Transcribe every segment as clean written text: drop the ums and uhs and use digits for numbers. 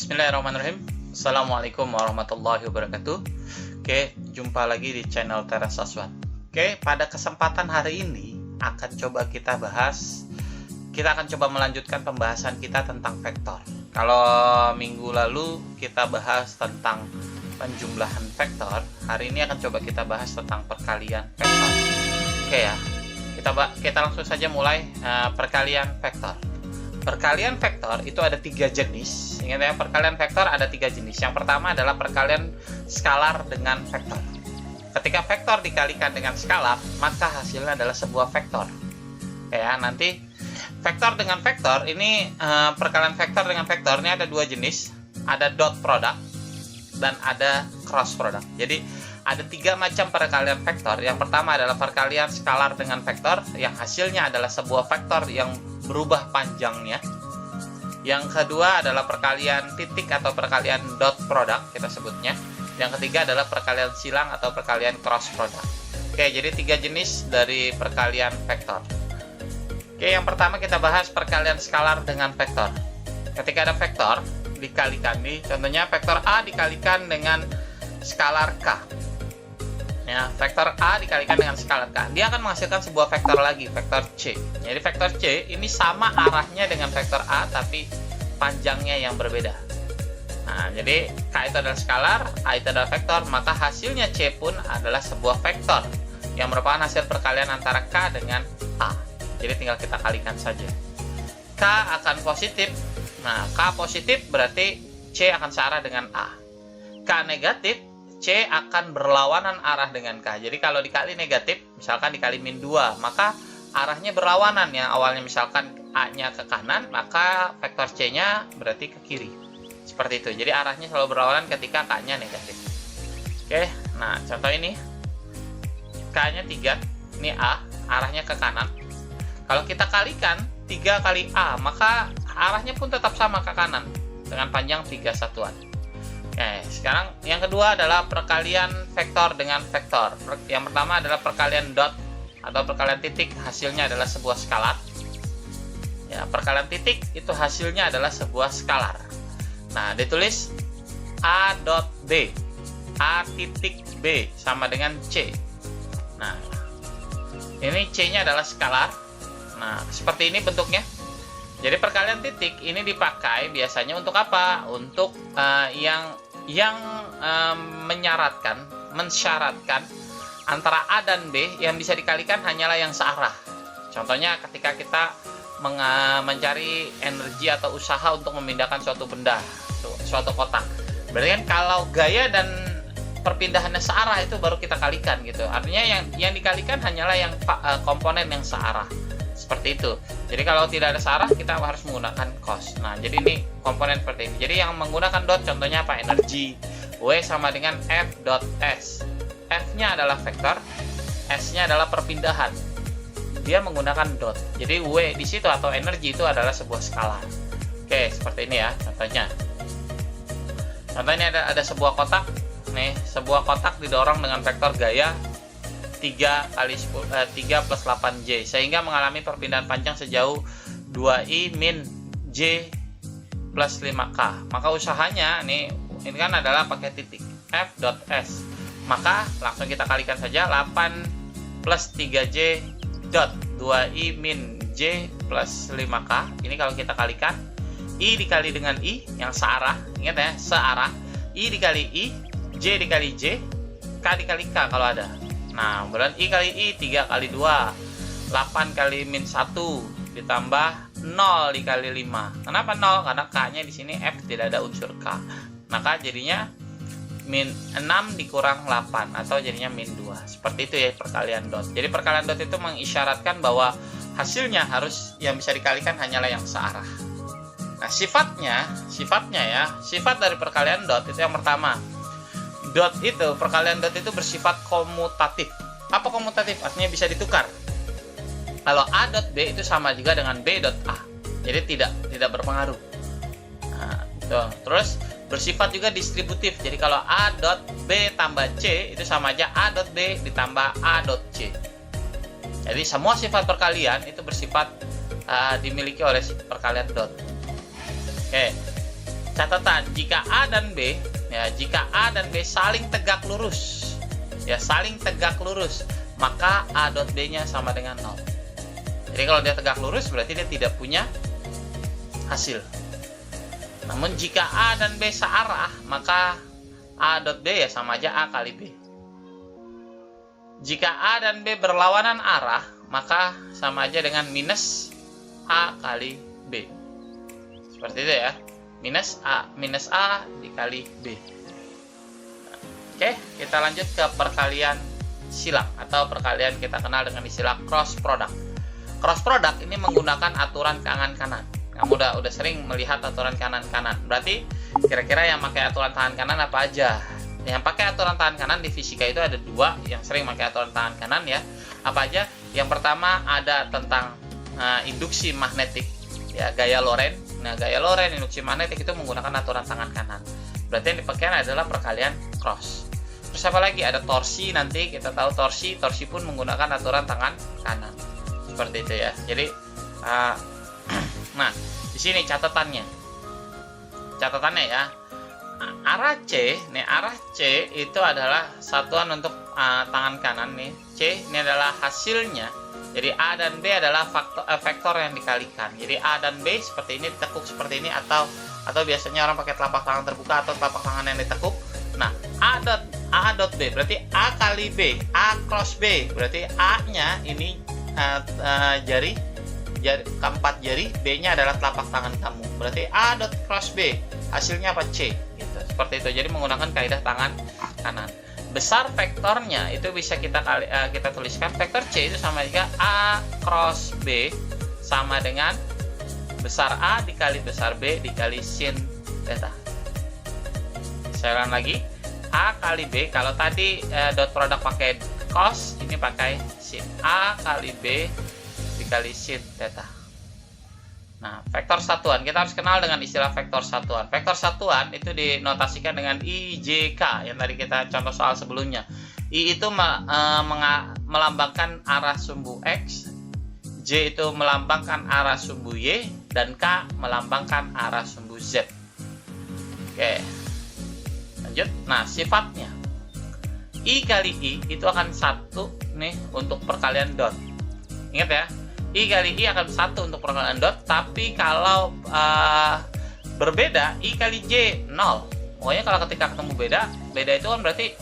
Bismillahirrahmanirrahim. Assalamualaikum warahmatullahi wabarakatuh. Oke, jumpa lagi di channel Teras Aswan. Oke, pada kesempatan hari ini kita akan coba melanjutkan pembahasan kita tentang vektor. Kalau minggu lalu kita bahas tentang penjumlahan vektor, hari ini akan coba kita bahas tentang perkalian vektor. Oke ya, kita langsung saja mulai perkalian vektor. Perkalian vektor itu ada 3 jenis. Ingat ya, perkalian vektor ada 3 jenis. Yang pertama adalah perkalian skalar dengan vektor. Ketika vektor dikalikan dengan skalar, maka hasilnya adalah sebuah vektor. Ya, nanti vektor dengan vektor ini perkalian vektor dengan vektor ini ada 2 jenis. Ada dot product dan ada cross product. Jadi ada 3 macam perkalian vektor. Yang pertama adalah perkalian skalar dengan vektor, yang hasilnya adalah sebuah vektor yang berubah panjangnya. Yang kedua adalah perkalian titik atau perkalian dot product kita sebutnya. Yang ketiga adalah perkalian silang atau perkalian cross product. Oke, jadi 3 jenis dari perkalian vektor. Oke, yang pertama kita bahas perkalian skalar dengan vektor. Ketika ada vektor dikalikan nih, contohnya vektor A dikalikan dengan skalar K. Ya, vektor A dikalikan dengan skalar K, dia akan menghasilkan sebuah vektor lagi, vektor C. Jadi vektor C ini sama arahnya dengan vektor A, tapi panjangnya yang berbeda. Nah, jadi K itu adalah skalar, A itu adalah vektor, maka hasilnya C pun adalah sebuah vektor yang merupakan hasil perkalian antara K dengan A. Jadi tinggal kita kalikan saja. K akan positif. Nah, K positif berarti C akan searah dengan A. K negatif, C akan berlawanan arah dengan K. Jadi kalau dikali negatif, misalkan dikali min 2, maka arahnya berlawanan ya. Awalnya misalkan A-nya ke kanan, maka vektor C-nya berarti ke kiri. Seperti itu. Jadi arahnya selalu berlawanan ketika K-nya negatif. Oke, nah contoh ini. K-nya 3, ini A, arahnya ke kanan. Kalau kita kalikan 3 kali A, maka arahnya pun tetap sama ke kanan dengan panjang 3 satuan. Oke, sekarang yang kedua adalah perkalian vektor dengan vektor. Yang pertama adalah perkalian dot atau perkalian titik, hasilnya adalah sebuah skalar. Ya, perkalian titik itu hasilnya adalah sebuah skalar. Nah, ditulis A dot B, A titik B sama dengan C. Nah, ini C-nya adalah skalar. Nah, seperti ini bentuknya. Jadi perkalian titik ini dipakai biasanya untuk apa? Untuk mensyaratkan antara A dan B yang bisa dikalikan hanyalah yang searah. Contohnya ketika kita mencari energi atau usaha untuk memindahkan suatu benda, suatu kotak. Berarti kan kalau gaya dan perpindahannya searah itu baru kita kalikan gitu. Artinya yang dikalikan hanyalah yang komponen yang searah. Seperti itu. Jadi kalau tidak ada searah, kita harus menggunakan cos. Nah, jadi ini komponen seperti ini. Jadi yang menggunakan dot contohnya apa? Energi. W sama dengan F dot S. F-nya adalah vektor, S-nya adalah perpindahan. Dia menggunakan dot. Jadi W di situ atau energi itu adalah sebuah skalar. Oke, seperti ini ya contohnya. Contohnya ada sebuah kotak. Nih, sebuah kotak didorong dengan vektor gaya 3 plus 8J sehingga mengalami perpindahan panjang sejauh 2I min J plus 5K. Maka usahanya ini kan adalah pakai titik F dot S. Maka langsung kita kalikan saja 8 plus 3J dot 2I min J plus 5K. Ini kalau kita kalikan I dikali dengan I yang searah. Ingat ya, searah. I dikali I, J dikali J, K dikali K kalau ada. Nah, berarti I kali I 3 kali 2, 8 kali min 1 ditambah 0 dikali 5. Kenapa 0? Karena K-nya di sini F tidak ada unsur K. Maka jadinya min 6 dikurang 8 atau jadinya min 2. Seperti itu ya perkalian dot. Jadi perkalian dot itu mengisyaratkan bahwa hasilnya harus yang bisa dikalikan hanyalah yang searah. Nah, sifatnya ya, sifat dari perkalian dot itu yang pertama. Perkalian dot itu bersifat komutatif. Apa komutatif? Artinya bisa ditukar. Kalau A dot B itu sama juga dengan B dot A. Jadi tidak berpengaruh. Nah, itu. Terus bersifat juga distributif. Jadi kalau A dot B tambah C itu sama aja A dot B ditambah A dot C. Jadi semua sifat perkalian itu bersifat dimiliki oleh perkalian dot. Oke. catatan, jika A dan B, ya, jika A dan B saling tegak lurus, ya, saling tegak lurus, maka A dot B-nya sama dengan 0. Jadi kalau dia tegak lurus berarti dia tidak punya hasil. Namun jika A dan B searah, maka A dot B ya sama aja A kali B. Jika A dan B berlawanan arah, maka sama aja dengan minus A kali B. Seperti itu ya. Minus A dikali B. Oke, kita lanjut ke perkalian silang atau perkalian kita kenal dengan istilah cross product. Cross product ini menggunakan aturan tangan kanan. Kamu udah sering melihat aturan kanan-kanan. Berarti kira-kira yang pakai aturan tangan kanan apa aja? Yang pakai aturan tangan kanan di fisika itu ada dua yang sering pakai aturan tangan kanan ya. Apa aja? Yang pertama ada tentang induksi magnetik, ya, gaya Lorentz. Nah, gaya Lorentz, induksi magnetik itu menggunakan aturan tangan kanan. Berarti yang dipakai adalah perkalian cross. Terus apa lagi? Ada torsi, nanti kita tahu torsi pun menggunakan aturan tangan kanan. Seperti itu ya. Jadi nah, di sini catatannya ya. Arah C itu adalah satuan untuk tangan kanan nih. C ini adalah hasilnya. Jadi A dan B adalah vektor yang dikalikan. Jadi A dan B seperti ini ditekuk seperti ini atau biasanya orang pakai telapak tangan terbuka atau telapak tangan yang ditekuk. Nah, A dot B berarti A kali B, A cross B berarti A-nya ini jari keempat jari, B-nya adalah telapak tangan kamu. Berarti A dot cross B, hasilnya apa? C. Gitu. Seperti itu. Jadi menggunakan kaidah tangan kanan. Besar vektornya itu bisa kita tuliskan vektor C itu sama juga A cross B sama dengan besar A dikali besar B dikali sin theta. Saya ulang lagi. A kali B, kalau tadi dot product pakai cos, ini pakai sin. A kali B dikali sin theta. Nah, vektor satuan kita harus kenal dengan istilah vektor satuan. Vektor satuan itu dinotasikan dengan IJK yang tadi kita contoh soal sebelumnya. I itu melambangkan arah sumbu X, J itu melambangkan arah sumbu Y, dan K melambangkan arah sumbu Z. Oke, lanjut. Nah, sifatnya I kali I itu akan satu nih untuk perkalian dot. Ingat ya, I kali I akan satu untuk perkalian dot, tapi kalau berbeda I kali J 0. Pokoknya kalau ketika ketemu beda itu kan berarti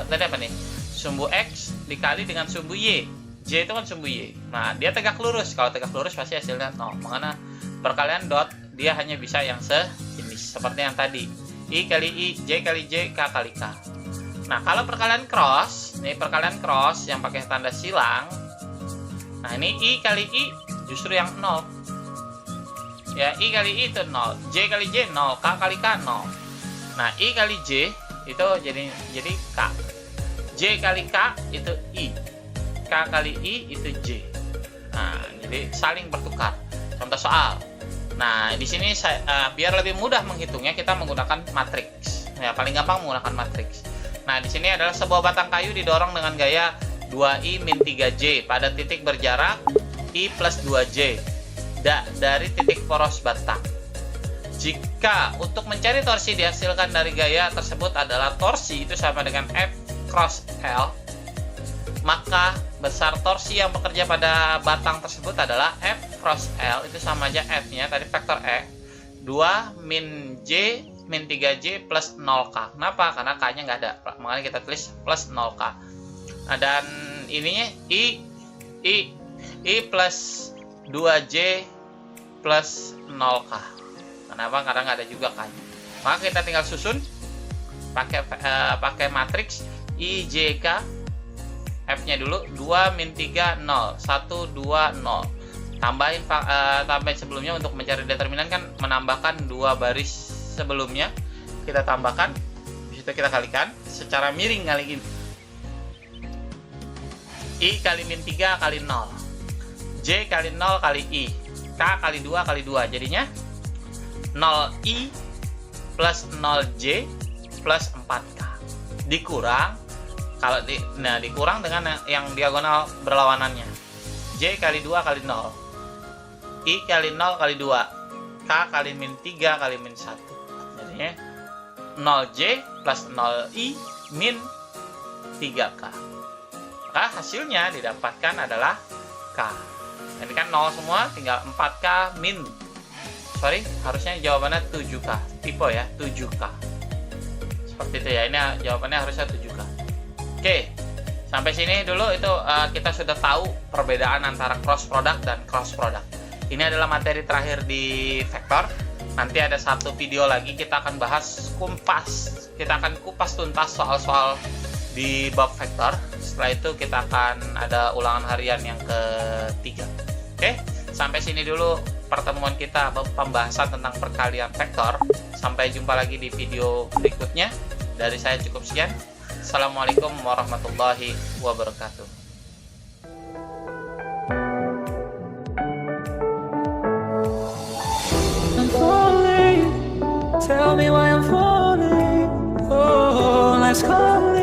tadi apa nih? Sumbu X dikali dengan sumbu Y. J itu kan sumbu Y. Nah, dia tegak lurus. Kalau tegak lurus pasti hasilnya 0. Makanya perkalian dot dia hanya bisa yang sejenis seperti yang tadi. I kali I, J kali J, K kali K. Nah, kalau perkalian cross, nih perkalian cross yang pakai tanda silang. Nah, ini I kali I justru yang 0. Ya, I kali I itu 0, J kali J 0, K kali K 0. Nah, I kali J itu jadi K. J kali K itu I. K kali I itu J. Nah, jadi saling bertukar. Contoh soal. Nah, di sini biar lebih mudah menghitungnya kita menggunakan matriks. Ya, paling gampang menggunakan matriks. Nah, di sini adalah sebuah batang kayu didorong dengan gaya 2I min 3J pada titik berjarak I plus 2J dari titik poros batang. Jika untuk mencari torsi dihasilkan dari gaya tersebut adalah torsi itu sama dengan F cross L, maka besar torsi yang bekerja pada batang tersebut adalah F cross L itu sama aja F-nya tadi vektor E 2 min J min 3J plus 0K. Kenapa? Karena K-nya nggak ada, makanya kita tulis plus 0K. Nah, dan ininya I plus 2J plus 0K. Kenapa? Karena nggak ada juga kan. Maka kita tinggal susun pakai matriks IJK. F-nya dulu 2 min 3 0 1 2 0. Tambahin sebelumnya untuk mencari determinan kan menambahkan 2 baris sebelumnya. Kita tambahkan, di situ kita kalikan secara miring kali gini. I kali min 3 kali 0, J kali 0 kali I, K kali 2 kali 2, jadinya 0I plus 0J plus 4K dikurang dikurang dengan yang diagonal berlawanannya. J kali 2 kali 0, I kali 0 kali 2, K kali min 3 kali min 1. Artinya 0J plus 0I min 3K. Maka hasilnya didapatkan adalah K. Ini kan 0 semua, tinggal 4K min. Harusnya jawabannya 7K. Tipe ya, 7K. Seperti itu ya, ini jawabannya harusnya 7K. Oke, sampai sini dulu itu kita sudah tahu perbedaan antara cross product dan cross product. Ini adalah materi terakhir di vektor. Nanti ada satu video lagi kita akan bahas kita akan kupas tuntas soal-soal di bab vektor. Setelah itu kita akan ada ulangan harian yang ketiga. Oke, sampai sini dulu pertemuan kita pembahasan tentang perkalian vektor. Sampai jumpa lagi di video berikutnya. Dari saya cukup sekian. Assalamualaikum warahmatullahi wabarakatuh. I'm falling, tell me why I'm falling. Oh, let's go.